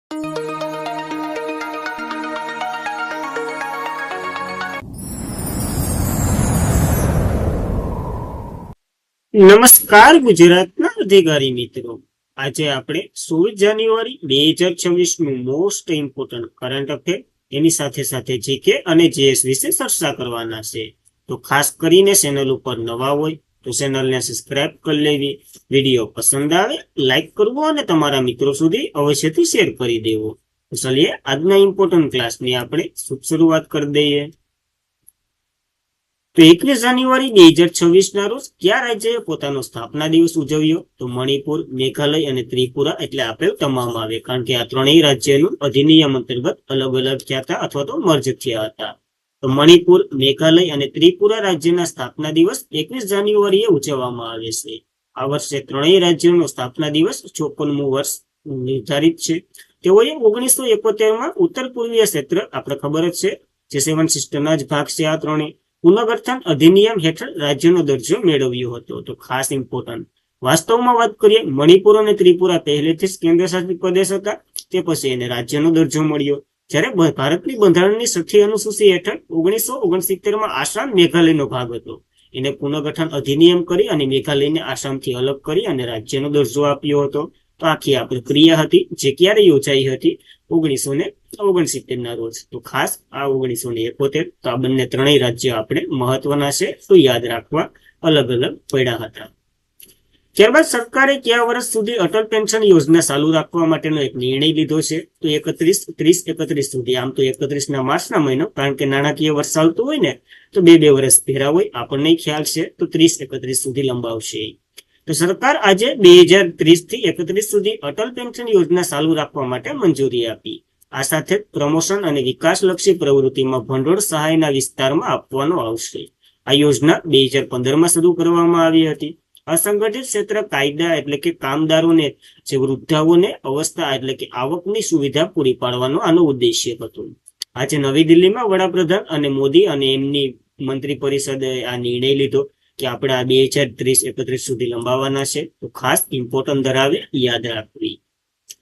નમસ્કાર ગુજરાતના અધિકારી મિત્રો, આજે આપણે 16 જાન્યુઆરી 2026 નું મોસ્ટ ઇમ્પોર્ટન્ટ કરંટ અફેર એની સાથે સાથે જીકે અને જીએસ વિશે ચર્ચા કરવાના છે. તો ખાસ કરીને ચેનલ ઉપર નવા હોય તો ચેનલને સબસ્ક્રાઇબ કરી લેવી, વિડીયો પસંદ આવે લાઈક કરવો અને તમારા મિત્રો સુધી અવશ્યથી શેર કરી દેવો. તો ચલીએ આજના ઇમ્પોર્ટન્ટ ક્લાસની આપણે શરૂઆત કરી દઈએ. તો 21 જાન્યુઆરી 2026 ના રોજ કયા રાજ્યએ પોતાનો સ્થાપના દિવસ ઉજવ્યો? તો મણિપુર, મેઘાલય અને ત્રિપુરા એટલે આપેલ તમામ આવે, કારણ કે આ ત્રણેય રાજ્યનું અધિનિયમ અંતર્ગત અલગ અલગ થયા હતા અથવા તો મર્જ થયા હતા. તો મણિપુર, મેઘાલય અને ત્રિપુરા રાજ્યના સ્થાપના દિવસ 21 જાન્યુઆરીએ ઉજવવામાં આવે છે. આ વર્ષે ત્રણેય રાજ્યોનો સ્થાપના દિવસ 54મું વર્ષ નિર્ધારિત છે. તેઓએ 1971માં ઉત્તર પૂર્વીય ક્ષેત્ર, આપણે ખબર જ છે, જે 7 સિસ્ટરના જ ભાગ છે, આ ત્રણેય પુનર્ગઠન અધિનિયમ હેઠળ રાજ્યનો દરજ્જો મેળવ્યો હતો. તો ખાસ ઇમ્પોર્ટન્ટ, વાસ્તવમાં વાત કરીએ, મણિપુર અને ત્રિપુરા પહેલેથી જ કેન્દ્ર શાસિત પ્રદેશ હતા, તે પછી એને રાજ્યનો દરજ્જો મળ્યો. જ્યારે ભારતની બંધારણની 6ઠ્ઠી અનુસૂચિ હેઠળ 1969માં આસામ મેઘાલયનો ભાગ હતો. એને પુનર્ગઠન અધિનિયમ કરી અને મેઘાલયને આસામથી અલગ કરી અને રાજ્યનો દરજ્જો આપ્યો હતો. તો આખી આ પ્રક્રિયા હતી, જે ક્યારે યોજાઈ હતી? 1969 ના રોજ. તો ખાસ આ 1971, તો આ બંને ત્રણેય રાજ્યો આપણે મહત્વના છે, તો યાદ રાખવા અલગ અલગ પડ્યા હતા. ત્યારબાદ સરકારે કયા વર્ષ સુધી અટલ પેન્શન યોજના ચાલુ રાખવા માટેનો એક નિર્ણય લીધો છે? તો 31 સુધી. આમ તો 31 માર્ચના મહિનો, કારણ કે નાણાકીય વર્ષ ચાલતું હોય ને, તો બે વર્ષ ભેરા હોય, આપણને ખ્યાલ છે, તો 31 સુધી લંબાવશે. તો સરકાર આજે 2030 થી 31 સુધી અટલ પેન્શન યોજના ચાલુ રાખવા માટે મંજૂરી આપી. આ સાથે પ્રમોશન અને વિકાસલક્ષી પ્રવૃત્તિમાં ભંડોળ સહાયના વિસ્તારમાં આપવાનો આવશે. આ યોજના 2015માં શરૂ કરવામાં આવી હતી. અસંગઠિત ક્ષેત્ર કાયદા એટલે કે કામદારોને, જે વૃદ્ધાઓને અવસ્થા એટલે કે આવકની સુવિધા પૂરી પાડવાનો આનો ઉદ્દેશ્ય હતો. આજે નવી દિલ્હીમાં વડાપ્રધાન અને મોદી અને એમની મંત્રી પરિષદે આ નિર્ણય લીધો કે આપણે આ 2030-31 સુધી લંબાવવાના છે. તો ખાસ ઇમ્પોર્ટન્ટ ધરાવે, યાદ રાખવી.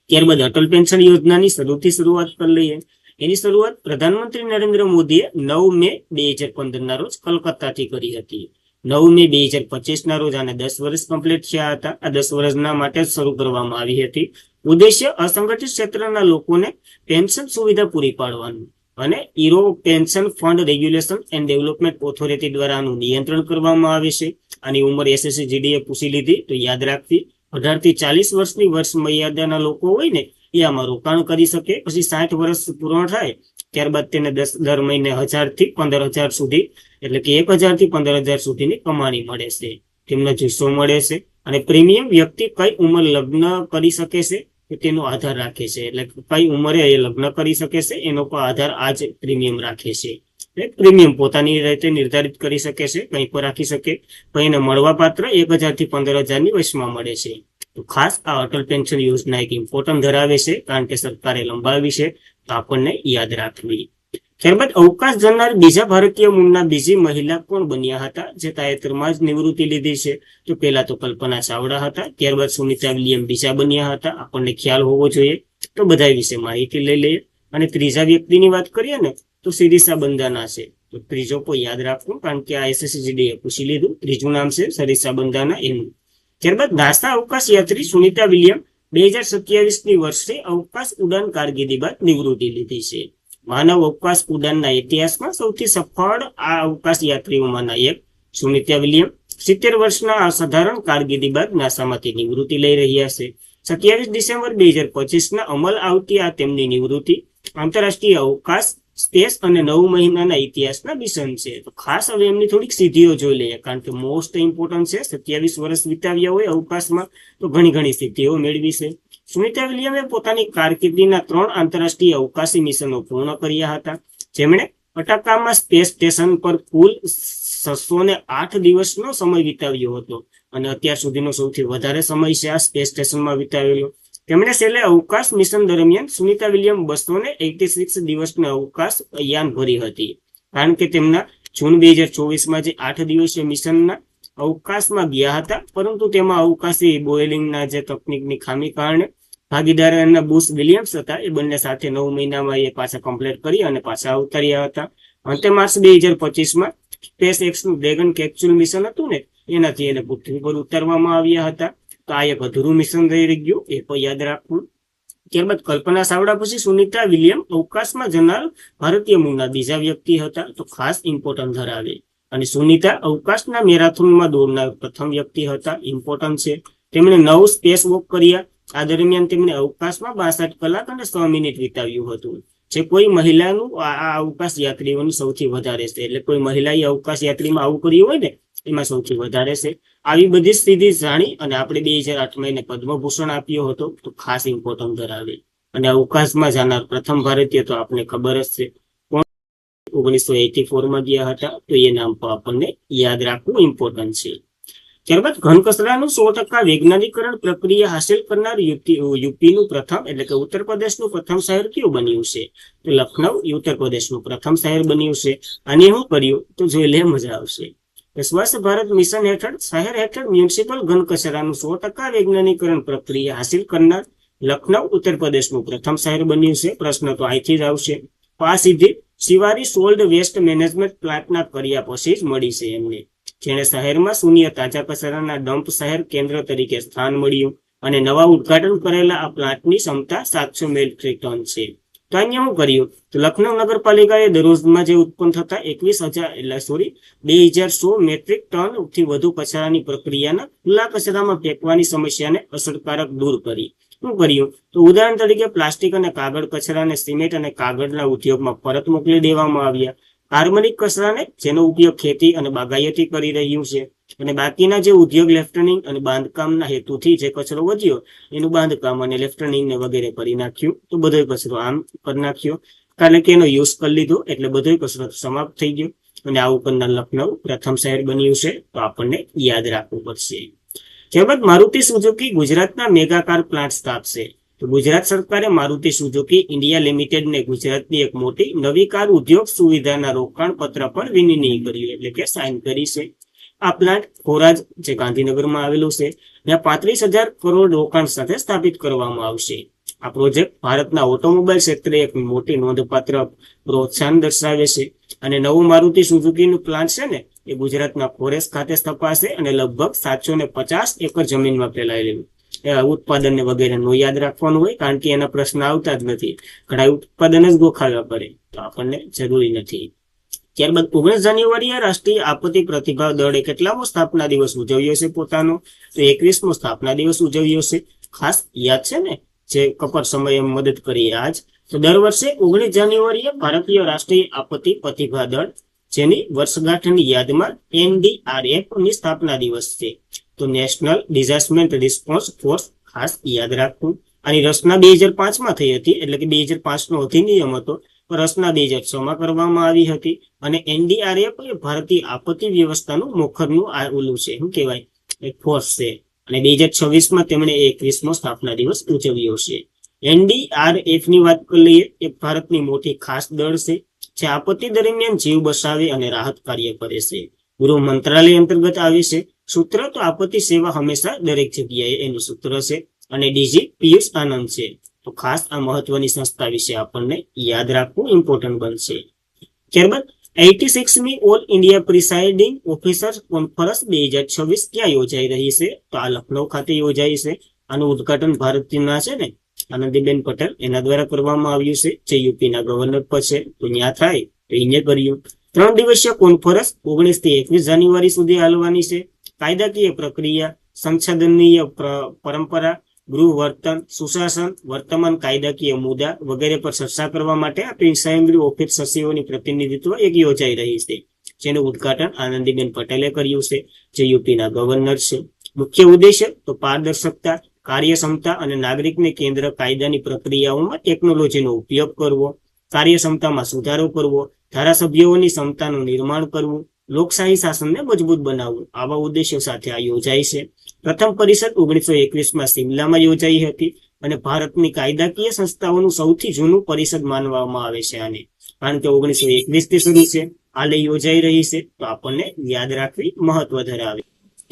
ત્યારબાદ અટલ પેન્શન યોજનાની શરૂઆત કરી લઈએ. એની શરૂઆત પ્રધાનમંત્રી નરેન્દ્ર મોદીએ 9 મે 2015 ના રોજ કલકત્તાથી કરી હતી. 9 મે 2025 ના રોજ આને 10 વર્ષ કમ્પ્લીટ થયા હતા. આ 10 વર્ષના માટે જ શરૂ કરવામાં આવી હતી. ઉદ્દેશ્ય અસંગઠિત ક્ષેત્રના લોકોને પેન્શન સુવિધા પૂરી પાડવાનું અને Europe pension fund regulation and development authority દ્વારા આનું નિયંત્રણ કરવામાં આવે છે. આની ઉંમર SSCGD પૂછી લીધી, તો યાદ રાખવી. 18 થી 40 વર્ષની વર્ષ મર્યાદાના લોકો હોય ને, એ આમાં રોકાણ કરી શકે. પછી 60 વર્ષ પૂર્ણ થાય ત્યારબાદ તેને દર મહિને 1000 થી 15000 સુધી, એટલે કે 1000 થી 15000 સુધીની કમાણી મળે છે, તેમને જુસ્સો મળે છે. અને પ્રીમિયમ વ્યક્તિ કઈ ઉંમર લગ્ન કરી શકે છે તેનો આધાર રાખે છે, એટલે કઈ ઉંમરે એ લગ્ન કરી શકે છે એનો પણ આધાર આ જ પ્રીમિયમ રાખે છે. પ્રીમિયમ પોતાની રીતે નિર્ધારિત કરી શકે છે, કંઈ પણ રાખી શકે, પણ એને મળવા પાત્ર 1000 થી 15000 ની વચમાં મળે છે. તો ખાસ આ અટલ પેન્શન યોજના એક ઇમ્પોર્ટન્ટ ધરાવે છે, કારણ કે સરકારે લંબાવી છે, તો આપણને યાદ રાખવી. ત્યારબાદ અવકાશ જનાર બીજા ભારતીય મૂળના બીજી મહિલા કોણ બન્યા હતા, જે તાજેતરમાં જ નિવૃત્તિ લીધી છે? તો પહેલા તો કલ્પના ચાવડા હતા, ત્યારબાદ સુનિતા વિલિયમ બીજા બન્યા હતા. આપણને ખ્યાલ હોવો જોઈએ, તો બધા વિશે માહિતી લઈ લઈએ. અને ત્રીજા વ્યક્તિની વાત કરીએ ને, તો શિરીષા બંદાના છે. તો ત્રીજો પણ યાદ રાખવું, કારણ કે આ SSCGD પૂછી લીધું. ત્રીજું નામ છે શિરીષા બંદાના એનું. ત્યારબાદ નાસા અવકાશ યાત્રી સુનિતા વિલિયમ 2027ની વર્ષે અવકાશ ઉડાન કારકિર્દી બાદ નિવૃત્તિ લીધી છે. માનવ અવકાશ ઉડાનના ઇતિહાસમાં સૌથી સફળ આ અવકાશ યાત્રીઓમાંના એક સુનિતા વિલિયમ 70 વર્ષના અસાધારણ કારકિર્દી બાદ નાસામાંથી નિવૃત્તિ લઈ રહ્યા છે. 27 ડિસેમ્બર 2025ના અમલ આવતી આ તેમની નિવૃત્તિ આંતરરાષ્ટ્રીય અવકાશ, સ્પેસ અને 9 મહિનાના ઇતિહાસના મિશન છે. તો ખાસ હવે એમની થોડીક સિદ્ધિઓ જોઈ લઈએ, કારણ કે મોસ્ટ ઇમ્પોર્ટન્ટ છે. 27 વર્ષ વિતાવ્યા હોય અવકાશમાં, તો ઘણી સિદ્ધિઓ મેળવી છે. સુનિતા વિલિયમે પોતાની કારકિર્દીના 3 આંતરરાષ્ટ્રીય અવકાશી મિશનો પૂર્ણ કર્યા હતા, જેમણે અટાકામાં સ્પેસ સ્ટેશન પર કુલ 608 દિવસનો સમય વિતાવ્યો હતો, અને અત્યાર સુધીનો સૌથી વધારે સમય છે આ સ્પેસ સ્ટેશનમાં વિતાવેલો. તેમણે છેલ્લે અવકાશ મિશન દરમિયાન સુનિતા વિલિયમ 286 દિવસના અવકાશ યાન ભરી હતી, કારણ કે તેમના જૂન 2024માં જે 8 દિવસીય મિશનના અવકાશમાં ગયા હતા, પરંતુ તેમાં અવકાશી બોઇલિંગના જે તકનીકની ખામી કારણે ભાગીદાર એમના બુશ વિલિયમ્સ હતા. એ બંને સાથે 9 મહિનામાં એ પાછા કમ્પ્લીટ કરી અને પાછા અવતર્યા હતા. અંતે માર્ચ 2025માં સ્પેસ એક્સનું ડ્રેગન કેપ્સ્યુલ મિશન હતું ને, એનાથી એને પૃથ્વી પર ઉતારવામાં આવ્યા હતા. તો આ એક અધૂરું મિશન રહી ગયું, એ પણ યાદ રાખવું. ત્યારબાદ કલ્પના ચાવડા પછી સુનિતા વિલિયમ અવકાશમાં જનાર ભારતીય મૂળના બીજા વ્યક્તિ હતા, તો ખાસ ઇમ્પોર્ટન્ટ ધરાવે. અને સુનિતા અવકાશના મેરાથોનમાં દોડનાર પ્રથમ વ્યક્તિ હતા, ઇમ્પોર્ટન્ટ છે. તેમણે 9 સ્પેસ વોક કર્યા. આ દરમિયાન તેમણે અવકાશમાં 62 કલાક અને 6 મિનિટ વિતાવ્યું હતું. જે કોઈ મહિલાનું આ અવકાશ યાત્રીઓનું સૌથી વધારે છે. એટલે કોઈ મહિલાએ અવકાશ યાત્રીમાં આવું કર્યું હોય ને, એમાં સૌથી વધારે છે. આવી બધી સ્થિતિ જાણી અને આપણે 2008માં એને પદ્મભૂષણ આપ્યો હતો, તો ખાસ ઇમ્પોર્ટન્ટ ધરાવે. અને અવકાશમાં જનાર પ્રથમ ભારતીય તો આપણને ખબર જ છે, 1984માં ગયા હતા. તો એ નામ પણ આપણને યાદ રાખવું ઇમ્પોર્ટન્ટ છે. ત્યારબાદ ઘન કચરાનું 100% વૈજ્ઞાનિકરણ પ્રક્રિયા હાસિલ કરનાર યુપીનું પ્રથમ એટલે કે ઉત્તર પ્રદેશનું પ્રથમ શહેર કયું બન્યું છે? તો લખનઉ ઉત્તર પ્રદેશનું પ્રથમ શહેર બન્યું છે. અને શું કર્યું તો જોઈ લે, મજા આવશે. સ્વચ્છ ભારત મિશન હેઠળ શહેર હેઠળ મ્યુનિસિપલ ઘન કચરાનું 100% વૈજ્ઞાનિકરણ પ્રક્રિયા હાસિલ કરનાર લખનઉ ઉત્તર પ્રદેશનું પ્રથમ શહેર બન્યું છે. પ્રશ્ન તો અહીંથી જ આવશે. આ સિદ્ધિ શિવારી સોલ્ડ વેસ્ટ મેનેજમેન્ટ પ્લાન્ટના કર્યા પછી જ મળી છે એમને, જેને શહેરમાં શૂન્ય તાજા કચરાના ડમ્પ શહેર કેન્દ્ર તરીકે સ્થાન મળ્યું. અને નવા ઉદઘાટન કરેલા આ પ્લાન્ટની ક્ષમતા 700 મેટ્રિક ટન છે. તો અહીંયા શું કર્યું તો લખનઉ નગરપાલિકાએ દરરોજમાં જે ઉત્પન્ન થતા 2100 મેટ્રિક ટન થી વધુ કચરાની પ્રક્રિયાના ખુલ્લા કચરામાં ફેંકવાની સમસ્યાને અસરકારક દૂર કરી. શું કર્યું તો ઉદાહરણ તરીકે પ્લાસ્ટિક અને કાગળ કચરાને સિમેન્ટ અને કાગળના ઉદ્યોગમાં પરત મોકલી દેવામાં આવ્યા. કાર્બનિક કચરાને, જેનો ઉપયોગ ખેતી અને બાગાયતી કરી રહ્યું છે, અને બાકીના જે ઉદ્યોગ લેફ્ટનિંગ અને બાંધકામના હેતુથી જે કચરો વધ્યો એનું બાંધકામ અને લેફ્ટનિંગ ને વગેરે કરી નાખ્યું. તો બધો કચરો આમ કરી નાખ્યો, કારણ કે એનો યુઝ કરી લીધો, એટલે બધો કચરો સમાપ્ત થઈ ગયો. અને આવું કરનાર લખનઉ પ્રથમ શહેર બન્યું છે, તો આપણને યાદ રાખવું પડશે. ત્યારબાદ મારુતિ સુઝુકી ગુજરાતના મેગા કાર પ્લાન્ટ સ્થાપશે. તો ગુજરાત સરકારે મારુતિ સુઝુકી ઇન્ડિયા લિમિટેડને ગુજરાતની એક મોટી નવી કાર ઉદ્યોગ સુવિધાના રોકાણ પત્ર પર વિનિમય કર્યું, એટલે કે સાઇન કરી છે. આ પ્લાન્ટ ખોરાજ, જે ગાંધીનગરમાં આવેલું છે, ત્યાં 35,000 કરોડ રોકાણ સાથે સ્થાપિત કરવામાં આવશે. આ પ્રોજેક્ટ ભારતના ઓટોમોબાઈલ ક્ષેત્રે એક મોટી નોંધપાત્ર પ્રોત્સાહન દર્શાવે છે. અને નવું મારુતિ સુઝુકીનું પ્લાન્ટ છે ને, એ ગુજરાતના ખોરેજ ખાતે સ્થપાશે અને લગભગ 750 એકર જમીનમાં ફેલાયેલું. ઉત્પાદન વગેરે નો યાદ રાખવાનું હોય, કારણ કે એના પ્રશ્ન આવતા જ નથી. ઘણા ઉત્પાદન જ ગોખાવ્યા કરે, તો આપણને જરૂરી નથી. ત્યારબાદ 19 જાન્યુઆરીએ રાષ્ટ્રીય આપત્તિ પ્રતિભાવ દળે કેટલામો સ્થાપના દિવસ ઉજવ્યો છે પોતાનો? તો 21મો સ્થાપના દિવસ ઉજવ્યો છે. ખાસ યાદ છે ને, જે કપટ સમયે મદદ કરી આજ. તો દર વર્ષે 19 જાન્યુઆરીએ ભારતીય રાષ્ટ્રીય આપત્તિ પ્રતિભાવ દળ, જેની વર્ષગાંઠની યાદમાં NDRF ની સ્થાપના દિવસ છે. તો નેશનલ ડિઝાસ્ટર રિસ્પોન્સ ફોર્સ, ખાસ યાદ રાખવું. આની રચના 2005માં થઈ હતી, એટલે કે 2005નો અધિનિયમ હતો, પણ રચના 2006માં કરવામાં આવી હતી. અને NDRF એ ભારતીય આપત્તિ વ્યવસ્થાનું મોખરનું ઓલું છે, શું કહેવાય, એક ફોર્સ છે. અને 2026માં તેમણે 21મો સ્થાપના દિવસ ઉજવ્યો છે. NDRF ની વાત કરી લઈએ, એક ભારતની મોટી ખાસ દળ છે, જે આપત્તિ દરમિયાન જીવ બચાવે અને રાહત કાર્ય કરે છે. ગૃહ મંત્રાલય અંતર્ગત આવે છે. સૂત્ર તો આપત્તિ સેવા હંમેશા દરેક જગ્યાએ એનું સૂત્ર છે. અને ડીજી પિયુષ આનંદ છે. તો ખાસ આ મહત્વની સંસ્થા વિશે આપણને યાદ રાખવું ઇમ્પોર્ટન્ટ બનશે. ત્યારબાદ 86મી all India presiding officer conference 2026 ક્યાં યોજાઈ રહી છે? તો આ લખનઉ ખાતે યોજાઈ છે. આનું ઉદઘાટન ભારતના છે ને, આનંદીબેન પટેલ, એના દ્વારા કરવામાં આવ્યું છે, જે યુપીના ગવર્નર પર છે. તો ત્યાં થાય તો એને કર્યું. 3 દિવસીય કોન્ફરન્સ 19 થી 21 જાન્યુઆરી સુધી હાલવાની છે. કાયદાકીય પ્રક્રિયા, સંસદનીય પરંપરા, ગૃહ વર્તન, સુશાસન, વર્તમાન કાયદાકીય મુદ્દા વગેરે પર ચર્ચા કરવા માટે આ પ્રિસાઇડિંગ ઓફિસર સચિવોની પ્રતિનિધિત્વ એક યોજાઈ રહી છે, જેનું ઉદઘાટન આનંદીબેન પટેલે કર્યું છે, જે યુપીના ગવર્નર છે. મુખ્ય ઉદ્દેશ્ય તો પારદર્શકતા, કાર્યક્ષમતા અને નાગરિકને કેન્દ્ર કાયદાની પ્રક્રિયાઓમાં ટેકનોલોજીનો ઉપયોગ કરવો, કાર્યક્ષમતામાં સુધારો કરવો, ધારાસભ્યોની ક્ષમતાનું નિર્માણ કરવું, લોકશાહી શાસનને મજબૂત બનાવવું, આવા ઉદ્દેશ્યો સાથે આ યોજાય છે. પ્રથમ પરિષદ 1921માં શિમલામાં યોજાઈ હતી અને ભારતની કાયદાકીય સંસ્થાઓનું સૌથી જૂનું પરિષદ માનવામાં આવે છે આને, કારણ કે 1921 થી શરૂ છે, હાલે યોજાઈ રહી છે. તો આપણને યાદ રાખવી મહત્વ ધરાવે.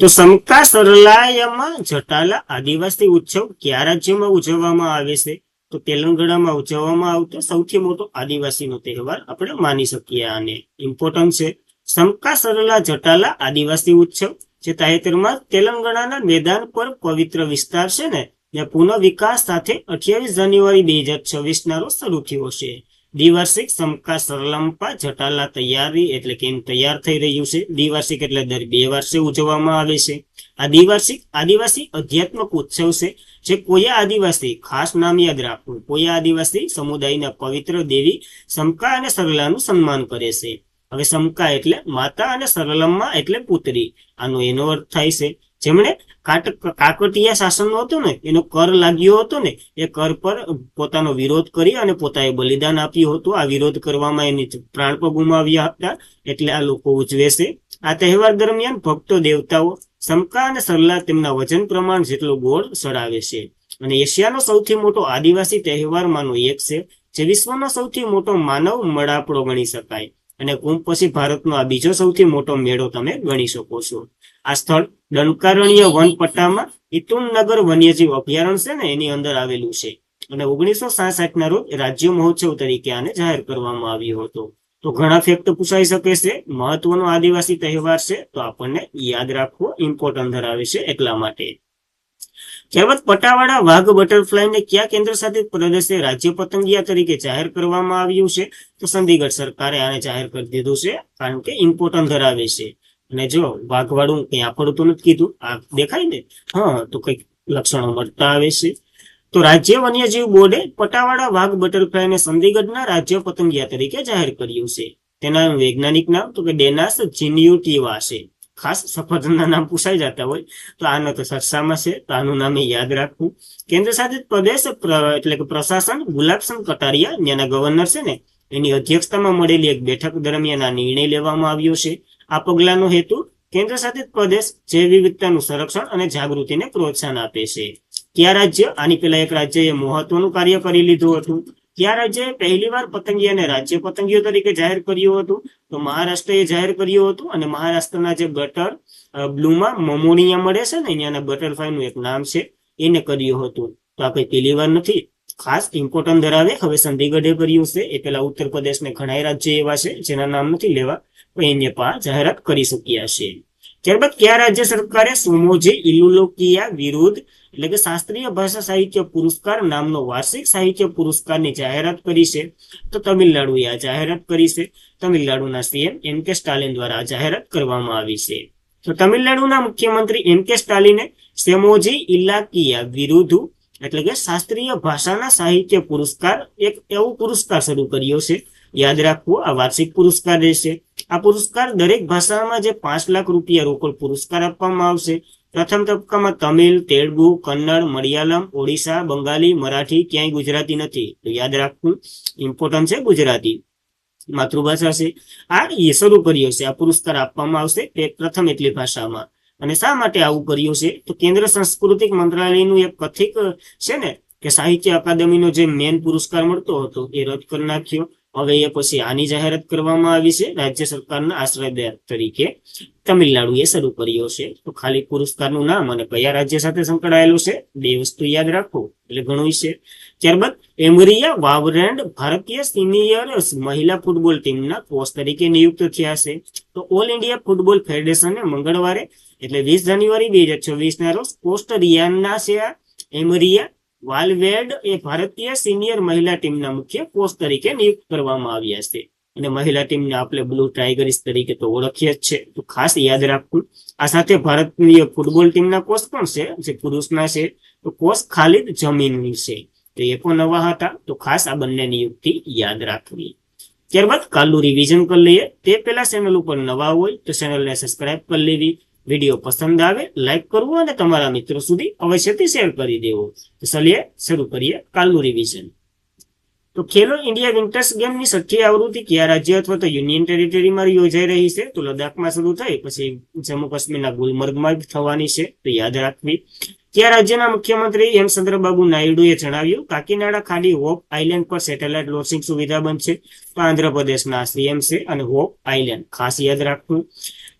તો સમકા સરલાયમાં જટાલા આદિવાસી ઉત્સવ કયા રાજ્યમાં ઉજવવામાં આવે છે? તો તેલંગાણામાં ઉજવવામાં આવતો સૌથી મોટો આદિવાસીનો તહેવાર આપણે માની શકીએ. આને ઇમ્પોર્ટન્ટ છે. સમકા સરલા જટાલા આદિવાસી ઉત્સવ જે તાજેતરમાં તેલંગાણાના મેદાન પર પવિત્ર વિસ્તાર છે ને ત્યાં પુનઃ વિકાસ સાથે 28 જાન્યુઆરી 2026 ના રોજ શરૂ થયો છે. દ્વિવાર્ષિક સમકા સરલમ્પા જટાલા તૈયારી એટલે કેમ તૈયાર થઈ રહ્યું છે. દ્વિવાર્ષિક એટલે દર 2 વર્ષે ઉજવવામાં આવે છે. આ દ્વિવાર્ષિક આદિવાસી અધ્યાત્મક ઉત્સવ છે જે કોયા આદિવાસી, ખાસ નામ યાદ રાખવું, કોયા આદિવાસી સમુદાયના પવિત્ર દેવી સમકા અને સરલાનું સન્માન કરે છે. હવે સમકા એટલે માતા અને સરલમ્મા એટલે પુત્રી. આનો એનો અર્થ થાય છે જેમણે કાકટીયા શાસનનો હતો ને એનો કર લાગ્યો હતો ને એ કર પર પોતાનો વિરોધ કરી અને પોતાએ બલિદાન આપ્યું હતું. આ વિરોધ કરવામાં એની પ્રાણ પણ ગુમાવ્યા હતા એટલે આ લોકો ઉજવે છે. આ તહેવાર દરમિયાન ભક્તો દેવતાઓ સમકા અને સરલા તેમના વજન પ્રમાણ જેટલો ગોળ ચડાવે છે. અને એશિયાનો સૌથી મોટો આદિવાસી તહેવારમાંનો એક છે જે વિશ્વનો સૌથી મોટો માનવ મળાપડો ગણી શકાય. અને કુંભ પછી ભારતનો આ બીજો સૌથી મોટો મેળો તમે ગણી શકો છો. આ સ્થળ દંકારણ્ય વનપટ્ટામાં ઇતુનનગર વન્યજીવ અભયારણ્ય છે ને એની અંદર આવેલું છે. અને 1966 ના રોજ રાજ્ય મહોત્સવ તરીકે આને જાહેર કરવામાં આવ્યો હતો. તો ઘણા ફેક્ટ પૂછાઈ શકે છે. મહત્વનો આદિવાસી તહેવાર છે તો આપણને યાદ રાખવો ઇમ્પોર્ટન્ટ ધરાવે છે એટલા માટે. ત્યારબાદ પટાવાડા વાઘ બટરફ્લાયને કયા કેન્દ્ર શાસિત પ્રદેશે રાજ્ય પતંગિયા તરીકે જાહેર કરવામાં આવ્યું છે? તો ચંદીગઢ સરકારે આને જાહેર કરી દીધું છે કારણ કે ઇમ્પોર્ટન્ટ ધરાવે છે. અને જો વાઘવાળું કઈ આપણું તો નથી કીધું, આ દેખાય ને, હા, તો કઈક લક્ષણો મળતા આવે છે. તો રાજ્ય વન્યજીવ બોર્ડે પટાવાડા વાઘ બટરફ્લાયને ચંદીગઢના રાજ્ય પતંગિયા તરીકે જાહેર કર્યું છે. તેના વૈજ્ઞાનિક નામ તો કે ડેનાસ જીન્યુટીવા છે. ખાસ સફરજનના નામ પૂછાઈ જતા હોય તો આનો તો સરસામાં છે તો આનું નામ યાદ રાખવું. કેન્દ્ર શાસિત પ્રદેશ એટલે કે પ્રશાસન ગુલાબચંદ કટારિયા ત્યાંના ગવર્નર છે ને એની અધ્યક્ષતામાં મળેલી એક બેઠક દરમિયાન આ નિર્ણય લેવામાં આવ્યો છે. આ પગલાંનો હેતુ કેન્દ્ર શાસિત પ્રદેશ જૈવ વિવિધતાનું સંરક્ષણ અને જાગૃતિને પ્રોત્સાહન આપે છે. કયા રાજ્ય આની પહેલા એક રાજ્યએ મહત્વનું કાર્ય કરી લીધું હતું? કયા રાજ્યએ પહેલીવાર પતંગિયાને રાજ્ય પતંગિયો તરીકે જાહેર કર્યું હતું? તો મહારાષ્ટ્રએ જાહેર કર્યું હતું. અને મહારાષ્ટ્રના જે બટર બ્લુમાં મમોનિયા મળે છે ને અહીંયાના બટરફ્લાયનું એક નામ છે એને કર્યું હતું. તો આ કઈ પહેલી વાર નથી, ખાસ ઇમ્પોર્ટન્ટ ધરાવે. હવે ચંદીગઢે કર્યું છે. એ પેલા ઉત્તર પ્રદેશને ઘણા રાજ્ય એવા છે જેના નામ નથી લેવા પણ એને પણ જાહેરાત કરી શક્યા છે. ત્યારબાદ કયા રાજ્ય સરકારે સુમોજી ઇલુલોકિયા વિરુદ્ધ એટલે કે શાસ્ત્રીય ભાષા સાહિત્ય પુરસ્કાર નામનો વાર્ષિક સાહિત્ય પુરસ્કારની જાહેરાત કરી છે? તો તમિલનાડુએ આ જાહેરાત કરી છે. તમિલનાડુના સીએમ એમ કે સ્ટાલિન દ્વારા આ જાહેરાત કરવામાં આવી છે. તો તમિલનાડુના મુખ્યમંત્રી એમ કે સ્ટાલિને સેમોજી ઇલાકિયા વિરુદ્ધ એટલે કે શાસ્ત્રીય ભાષાના સાહિત્ય પુરસ્કાર એક એવો પુરસ્કાર શરૂ કર્યો છે. યાદ રાખવું, આ વાર્ષિક પુરસ્કાર રહેશે. આ પુરસ્કાર દરેક ભાષામાં જે 5 લાખ રૂપિયા રોકડ પુરસ્કાર આપવામાં આવશે. પ્રથમ તબક્કામાં તમિલ, તેલુગુ, કન્નડ, મલયાલમ, ઓડિશા, બંગાળી, મરાઠી, ક્યાંય ગુજરાતી નથી. તો યાદ રાખવું ઇમ્પોર્ટન્ટ છે, ગુજરાતી માતૃભાષા છે. આ શરૂ કર્યો છે. આ પુરસ્કાર આપવામાં આવશે પ્રથમ એટલી ભાષામાં. અને શા માટે આવું કર્યું છે? તો કેન્દ્ર સાંસ્કૃતિક મંત્રાલયનું એક કથિક છે ને કે સાહિત્ય અકાદમીનો જે મેન પુરસ્કાર મળતો હતો એ રદ કરી નાખ્યો. હવે એ પછી આની જાહેરાત કરવામાં આવી છે રાજ્ય સરકારના આશ્રયદાર તરીકે તમિલનાડુએ શરૂ કર્યો છે. તો ખાલી પુરસ્કારનું નામ અને કયા રાજ્ય સાથે સંકળાયેલું છે 2 વસ્તુ યાદ રાખવું એટલે ઘણું છે. ત્યારબાદ એમરિયા વાવરેન્ડ ભારતીય સિનિયર મહિલા ફૂટબોલ ટીમના કોચ તરીકે નિયુક્ત થયા છે. તો ઓલ ઇન્ડિયા ફૂટબોલ ફેડરેશને મંગળવારે એટલે 20 જાન્યુઆરી 2026 ના રોજ કોસ્ટ રિયાના છે એમરિયા વાલવેર્ડ એ ભારતીય સિનિયર મહિલા ટીમના મુખ્ય કોચ તરીકે નિયુક્ત કરવામાં આવ્યા છે. અને મહિલા ટીમને આપણે બ્લુ ટાઈગર્સ તરીકે તો ઓળખીએ જ છે. તો ખાસ યાદ રાખવું. આ સાથે ભારતીય ફૂટબોલ ટીમના કોચ પણ છે જે પુરુષના છે. તો કોચ ખાલિદ જમીની છે. તો એ પણ નવા હતા. તો ખાસ આ બંને નિયુક્તિ યાદ રાખવી. ત્યારબાદ કાલનું રિવિઝન કરી લઈએ. તે પહેલા ચેનલ ઉપર નવા હોય તો ચેનલને સબસ્ક્રાઇબ કરી લેવી. વિડીયો પસંદ આવે લાઈક કરવું અને તમારા મિત્રો સુધી અવશ્યથી શેર કરી દેવો. તો ચલીએ શરૂ કરીએ કાલનું રિવિઝન. તો ખેલો ઇન્ડિયા વિન્ટર્સ ગેમની 6ઠ્ઠી આવૃત્તિ કયા રાજ્ય અથવા તો યુનિયન ટેરિટરીમાં યોજાઈ રહી છે? તો લદ્દાખમાં શરૂ થઈ પછી જમ્મુ કાશ્મીરના ગુલમર્ગમાં જ થવાની છે. તો યાદ રાખવી. કયા રાજ્યના મુખ્યમંત્રી એમ ચંદ્રબાબુ નાયડુએ જણાવ્યું કાકીનાડા ખાડી હોપ આઇલેન્ડ પર સેટેલાઇટ લોન્ચિંગ સુવિધા બનશે? તો આંધ્રપ્રદેશના સીએમ છે અને હોપ આઇલેન્ડ ખાસ યાદ રાખવું.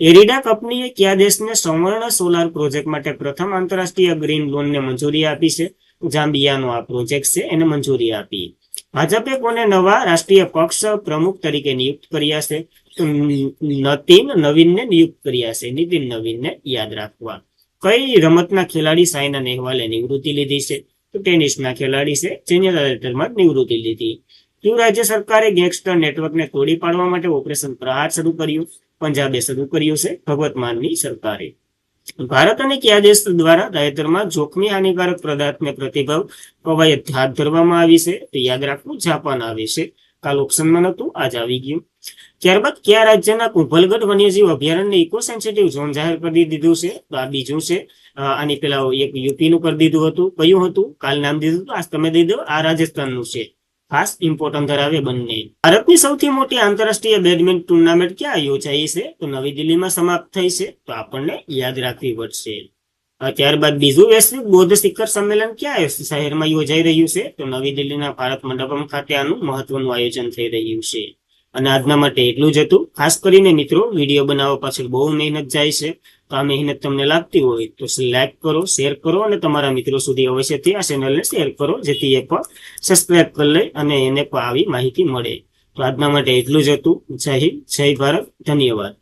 એરિડા કંપનીએ કયા દેશને સંવર્ણ સોલાર પ્રોજેક્ટ માટે પ્રથમ આંતરરાષ્ટ્રીય ગ્રીન લોનને મંજૂરી આપી છે? જામ્બિયાનો આ પ્રોજેક્ટ છે એને મંજૂરી આપી. ભાજપે કોને નવા રાષ્ટ્રીય પક્ષ પ્રમુખ તરીકે નિયુક્ત કર્યા છે? તો નીતિન નવીનને નિયુક્ત કર્યા છે. નીતિન નવીનને યાદ રાખવા. કઈ રમતના ખેલાડી સાયના નેહવાલે નિવૃત્તિ લીધી છે? તો ટેનિસના ખેલાડી છે જેને તાજેતરમાં નિવૃત્તિ લીધી. કયું રાજ્ય સરકારે ગેંગસ્ટર નેટવર્કને તોડી પાડવા માટે ઓપરેશન પ્રહાર શરૂ કર્યું? પંજાબે શરૂ કર્યું છે ભગવત માનની સરકારે. ભારત અને કયા દેશ દ્વારા તાજેતરમાં જોખમી હાનિકારક પદાર્થને પ્રતિભાવ કવાયત હાથ ધરવામાં આવી છે? તો યાદ રાખવું જાપાન આવે છે. કાલ ઓપ્શનમાં નતું, આજ આવી ગયું. ત્યારબાદ કયા રાજ્યના કુંભલગઢ વન્યજીવ અભયારણ્યને ઇકો સેન્સિટિવ ઝોન જાહેર કરી દીધું છે? તો આ બીજું છે. આની પેલા એક યુપી નું કરી દીધું હતું. કયું હતું? કાલ નામ દીધું હતું, આજ તમે દઈ દો. આ રાજસ્થાનનું છે. ખાસ ઇમ્પોર્ટન્ટ ધરાવે બંને. ભારતની સૌથી મોટી આંતરરાષ્ટ્રીય બેડમિન્ટન ટુર્નામેન્ટ ક્યાં યોજાઈ છે? તો નવી દિલ્હીમાં સમાપ્ત થઈ છે. તો આપણને યાદ રાખવી પડશે. ત્યારબાદ બીજું વૈશ્વિક બૌદ્ધ શિખર સંમેલન ક્યાં શહેરમાં યોજાઈ રહ્યું છે? તો નવી દિલ્હીના ભારત મંડપમ ખાતે આનું મહત્વનું આયોજન થઈ રહ્યું છે. અને આજના માટે એટલું જ હતું. ખાસ કરીને મિત્રો, વિડીયો બનાવવા પાછળ બહુ મહેનત જાય છે. તો આ મહેનત તમને લાગતી હોય તો લાઈક કરો, શેર કરો અને તમારા મિત્રો સુધી અવશ્યથી આ ચેનલને શેર કરો, જેથી એ પણ સબસ્ક્રાઇબ કરી લે અને એને પણ આવી માહિતી મળે. તો આજના માટે એટલું જ હતું. જય હિન્દ, જય ભારત, ધન્યવાદ.